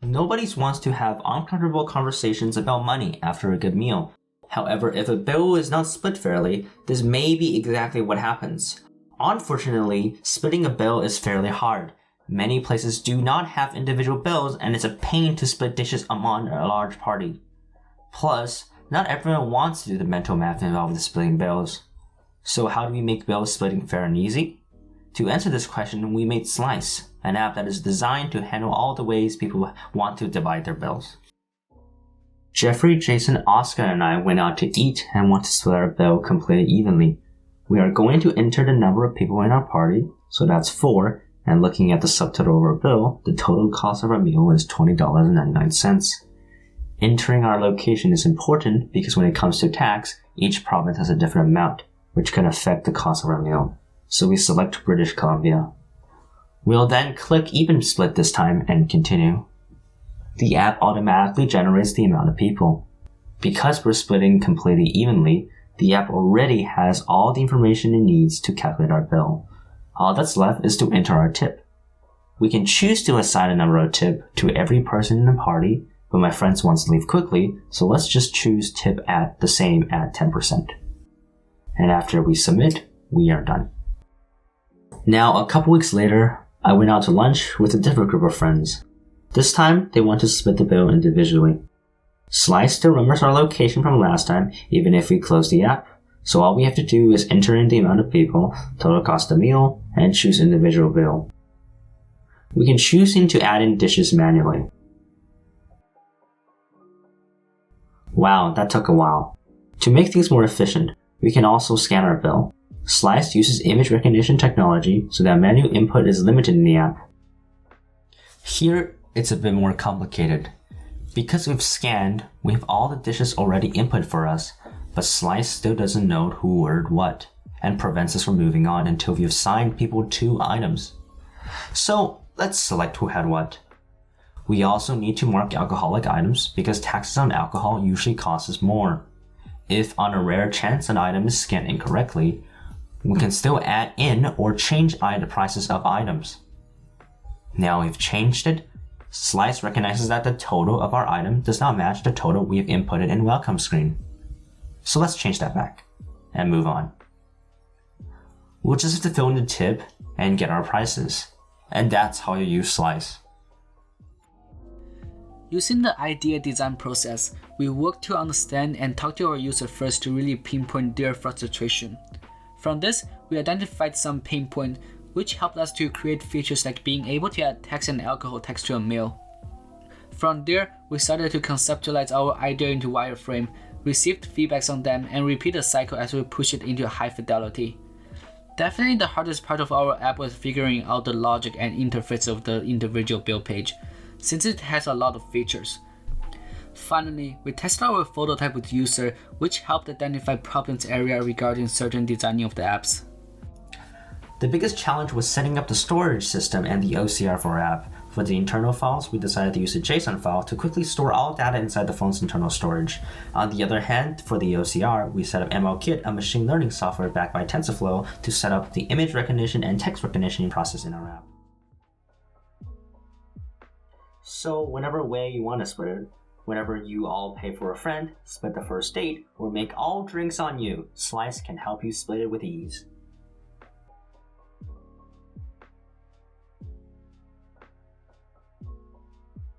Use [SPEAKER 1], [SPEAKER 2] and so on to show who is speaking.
[SPEAKER 1] Nobody wants to have uncomfortable conversations about money after a good meal. However, if a bill is not split fairly, this may be exactly what happens. Unfortunately, splitting a bill is fairly hard. Many places do not have individual bills, and it's a pain to split dishes among a large party. Plus, not everyone wants to do the mental math involved in splitting bills. So how do we make bill splitting fair and easy? To answer this question, we made Slice, an app that is designed to handle all the ways people want to divide their bills. Jeffrey, Jason, Oscar, and I went out to eat and want to split our bill completely evenly. We are going to enter the number of people in our party, so that's 4, and looking at the subtotal of our bill, the total cost of our meal is $20.99. Entering our location is important because when it comes to tax, each province has a different amount, which can affect the cost of our meal. So we select British Columbia. We'll then click Even Split this time and continue. The app automatically generates the amount of people. Because we're splitting completely evenly, the app already has all the information it needs to calculate our bill. All that's left is to enter our tip. We can choose to assign a number of tip to every person in the party, but my friends wants to leave quickly, so let's just choose tip at the same at 10%. And after we submit, we are done. Now, a couple weeks later, I went out to lunch with a different group of friends. This time, they want to split the bill individually. Slice still remembers our location from last time, even if we close the app. So all we have to do is enter in the amount of people, total cost of meal, and choose individual bill. We can choose to add in dishes manually. Wow, that took a while. To make things more efficient, we can also scan our bill. Slice uses image recognition technology so that menu input is limited in the app. Here, it's a bit more complicated. Because we've scanned, we have all the dishes already input for us, but Slice still doesn't know who ordered what, and prevents us from moving on until we've assigned people 2 items. So, let's select who had what. We also need to mark alcoholic items because taxes on alcohol usually cost us more. If on a rare chance an item is scanned incorrectly, we can still add in or change the prices of items. Now we've changed it, Slice recognizes that the total of our item does not match the total we've inputted in welcome screen. So let's change that back and move on. We'll just have to fill in the tip and get our prices. And that's how you use Slice.
[SPEAKER 2] Using the idea design process, we work to understand and talk to our user first to really pinpoint their frustration. From this, we identified some pain points which helped us to create features like being able to add text and alcohol text to a meal. From there, we started to conceptualize our idea into wireframe, received feedbacks on them, and repeat the cycle as we push it into high fidelity. Definitely the hardest part of our app was figuring out the logic and interface of the individual bill page, since it has a lot of features. Finally, we tested our phototype with user, which helped identify problems area regarding certain designing of the apps.
[SPEAKER 1] The biggest challenge was setting up the storage system and the OCR for our app. For the internal files, we decided to use a JSON file to quickly store all data inside the phone's internal storage. On the other hand, for the OCR, we set up MLKit, a machine learning software backed by TensorFlow, to set up the image recognition and text recognition process in our app. So whenever way you want to split it, whenever you all pay for a friend, split the first date, or make all drinks on you, Slice can help you split it with ease.